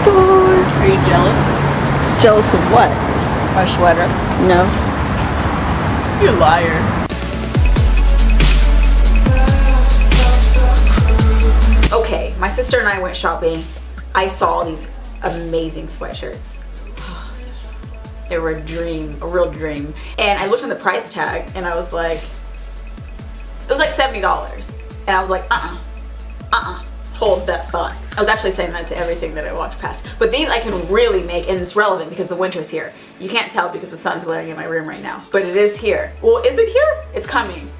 god. Are you jealous? Jealous of what? My sweater? No. You liar. Okay, my sister and I went shopping. I saw these amazing sweatshirts. They were a dream, a real dream. And I looked on the price tag and I was like, it was like $70. And I was like, hold that thought. I was actually saying that to everything that I walked past. But these I can really make, and it's relevant because the winter's here. You can't tell because the sun's glaring in my room right now, but it is here. Well, is it here? It's coming,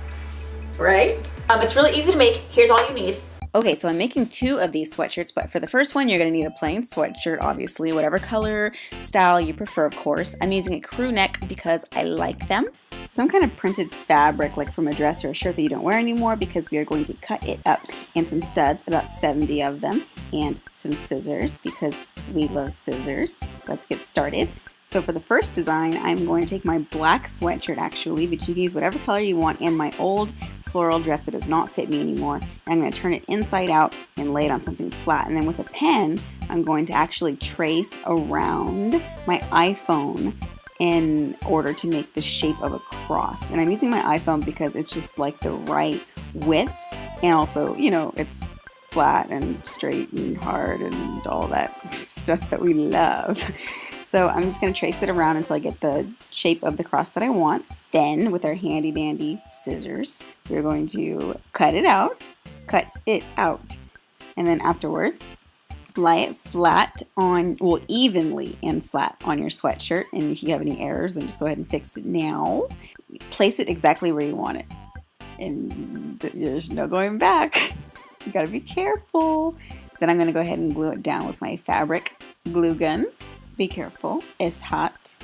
right? It's really easy to make. Here's all you need. Okay, so I'm making 2 of these sweatshirts, but for the first one, you're gonna need a plain sweatshirt, obviously, whatever color, style you prefer, of course. I'm using a crew neck because I like them. Some kind of printed fabric, like from a dress or a shirt that you don't wear anymore, because we are going to cut it up. And some studs, about 70 of them, and some scissors, because we love scissors. Let's get started. So for the first design, I'm going to take my black sweatshirt, actually, but you can use whatever color you want, and my old floral dress that does not fit me anymore. And I'm going to turn it inside out and lay it on something flat. And then with a pen, I'm going to actually trace around my iPhone in order to make the shape of a cross. And I'm using my iPhone because it's just like the right width, and also, you know, it's flat and straight and hard and all that stuff that we love. So I'm just going to trace it around until I get the shape of the cross that I want. Then with our handy dandy scissors, we're going to cut it out. And then afterwards, lie it flat on, well, evenly and flat on your sweatshirt. And if you have any errors, then just go ahead and fix it now. Place it exactly where you want it. And there's no going back. You gotta be careful. Then I'm gonna go ahead and glue it down with my fabric glue gun. Be careful, it's hot.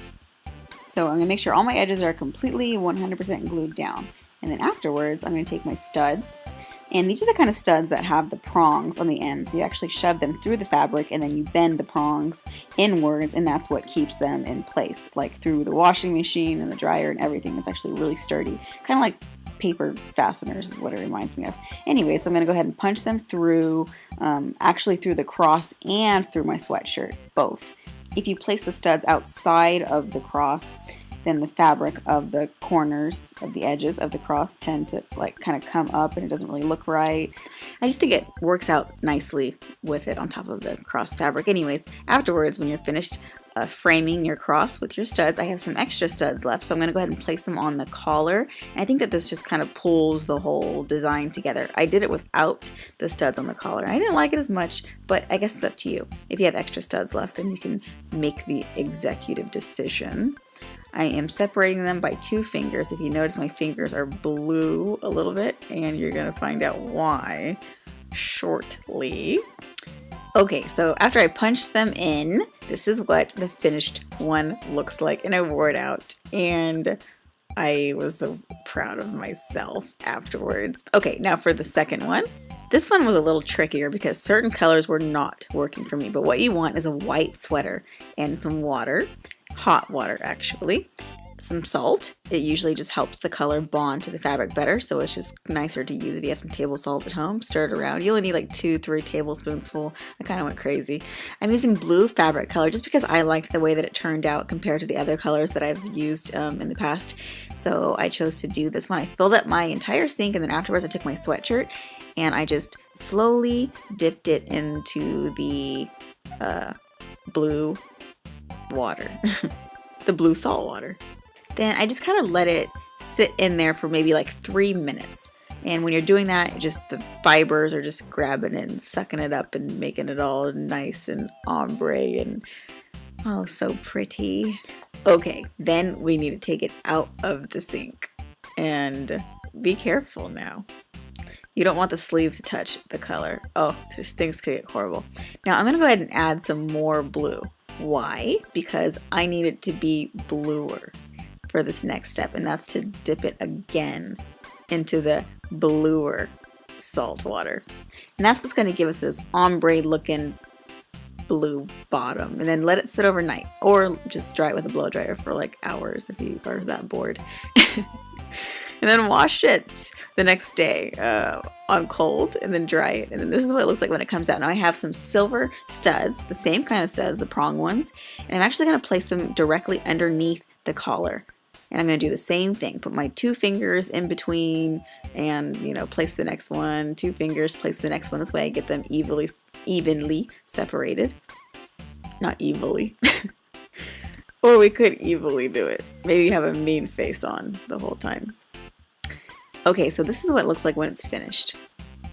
So I'm gonna make sure all my edges are completely 100% glued down. And then afterwards, I'm gonna take my studs. And these are the kind of studs that have the prongs on the ends. You actually shove them through the fabric and then you bend the prongs inwards, and that's what keeps them in place. Like through the washing machine and the dryer and everything. It's actually really sturdy. Kind of like paper fasteners is what it reminds me of. Anyway, so I'm gonna go ahead and punch them through, actually through the cross and through my sweatshirt, both. If you place the studs outside of the cross, then the fabric of the corners of the edges of the cross tend to like kind of come up and it doesn't really look right. I just think it works out nicely with it on top of the cross fabric. Anyways, afterwards, when you're finished framing your cross with your studs, I have some extra studs left, so I'm going to go ahead and place them on the collar. And I think that this just kind of pulls the whole design together. I did it without the studs on the collar. I didn't like it as much, but I guess it's up to you. If you have extra studs left, then you can make the executive decision. I am separating them by 2 fingers. If you notice, my fingers are blue a little bit, and you're going to find out why shortly. Okay, so after I punched them in, this is what the finished one looks like, and I wore it out, and I was so proud of myself afterwards. Okay, now for the second one. This one was a little trickier because certain colors were not working for me, but what you want is a white sweater and some water, hot water actually, some salt. It usually just helps the color bond to the fabric better, so it's just nicer to use if you have some table salt at home. Stir it around. You only need like 2-3 tablespoons full. I kind of went crazy. I'm using blue fabric color just because I liked the way that it turned out compared to the other colors that I've used in the past, so I chose to do this one. I filled up my entire sink, and then afterwards I took my sweatshirt and I just slowly dipped it into the blue water, the blue salt water. Then I just kind of let it sit in there for maybe like 3 minutes. And when you're doing that, just the fibers are just grabbing it and sucking it up and making it all nice and ombre and oh, so pretty. Okay, then we need to take it out of the sink. And be careful now. You don't want the sleeves to touch the color. Oh, just things could get horrible. Now I'm gonna go ahead and add some more blue. Why? Because I need it to be bluer for this next step, and that's to dip it again into the bluer salt water. And that's what's gonna give us this ombre looking blue bottom, and then let it sit overnight, or just dry it with a blow dryer for like hours if you are that bored. and then wash it the next day on cold, and then dry it. And then this is what it looks like when it comes out. Now I have some silver studs, the same kind of studs, the prong ones, and I'm actually going to place them directly underneath the collar. And I'm going to do the same thing. Put my 2 fingers in between and, you know, place the next one. 2 fingers, place the next one. This way I get them evenly separated. Not evilly. Or we could evilly do it. Maybe have a mean face on the whole time. Okay, so this is what it looks like when it's finished.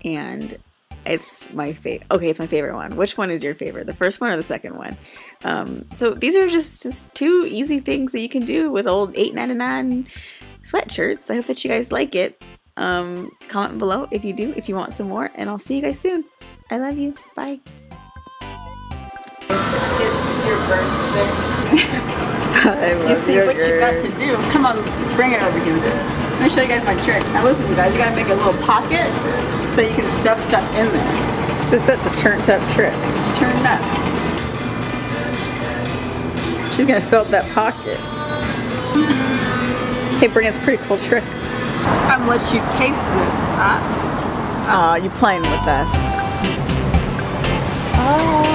And it's my favorite. Okay, it's my favorite one. Which one is your favorite? The first one or the second one? So these are just 2 easy things that you can do with old $8.99 sweatshirts. I hope that you guys like it. Comment below if you do, if you want some more, and I'll see you guys soon. I love you. Bye. It's your birthday. You see what you got to do. Come on, bring it over here. Let me show you guys my trick. Now listen, you guys, you gotta make a little pocket so you can stuff stuff in there. So that's a turned up trick. Turned up. She's gonna fill up that pocket. Hey, Brittany, it's a pretty cool trick. I'm gonna let you taste this. Aw, you playing with us. Oh.